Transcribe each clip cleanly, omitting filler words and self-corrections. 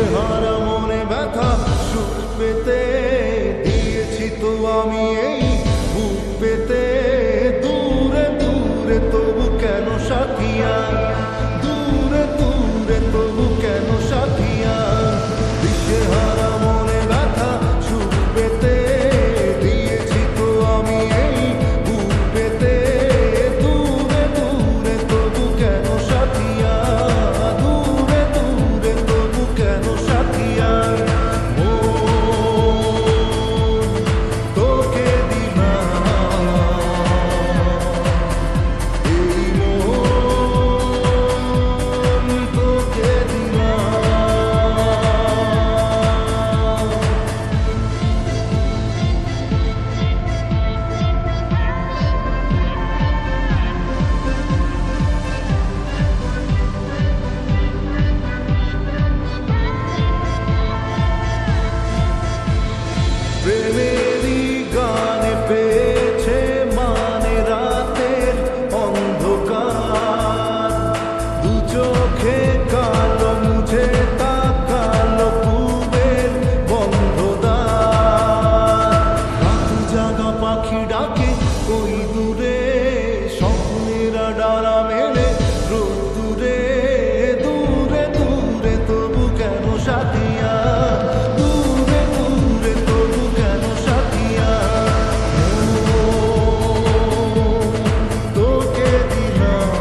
দিশেহারা মনে ব্যথা সুখ পেতে দিয়েছি তো আমি এই বুক পেতে দূরে দূরে তবু কেন সাথিয়া দূরে দূরে তবু কেন সাথিয়া দিশেহারা মনে ব্যথা সুখ পেতে দিয়েছি তো আমি এই বুক পেতে দূরে দূরে তবু কেন সাথিয়া দূরে দূরে তবু কেন সাথিয়া তোকে দিলাম এই মন তোকে দিলাম। প্রেমেরই গানে পেয়েছে মানে রাতের অন্ধকার দু চোখে কালো মুঝে তাকালো পূবের বন্ধদার রাত জাগা পাখি ডাকে ওই দূরে স্বপ্নেরা ডানা মেলে রোদ্দুরে দূরে দূরে তবু কেন সাথিয়া দূরে দূরে তবু কেন সাথিয়া তোকে দিলাম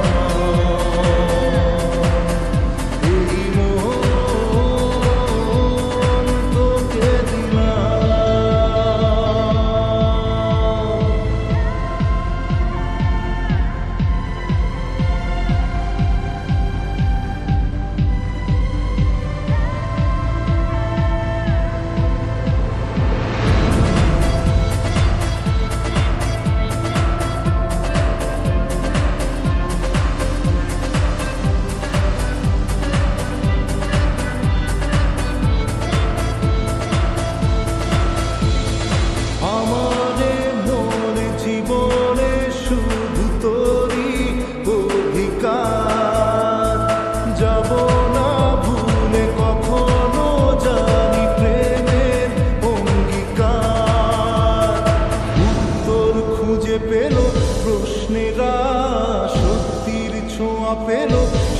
এই মন তোকে দিলাম। আমারে মনে জীবনে শুধু তোরই অধিকার যাব না ভুলে কখনো জানি প্রেমের অঙ্গীকার উত্তর খুঁজে পেল প্রশ্নেরা সত্যির ছোঁয়া পেল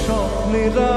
স্বপ্নেরা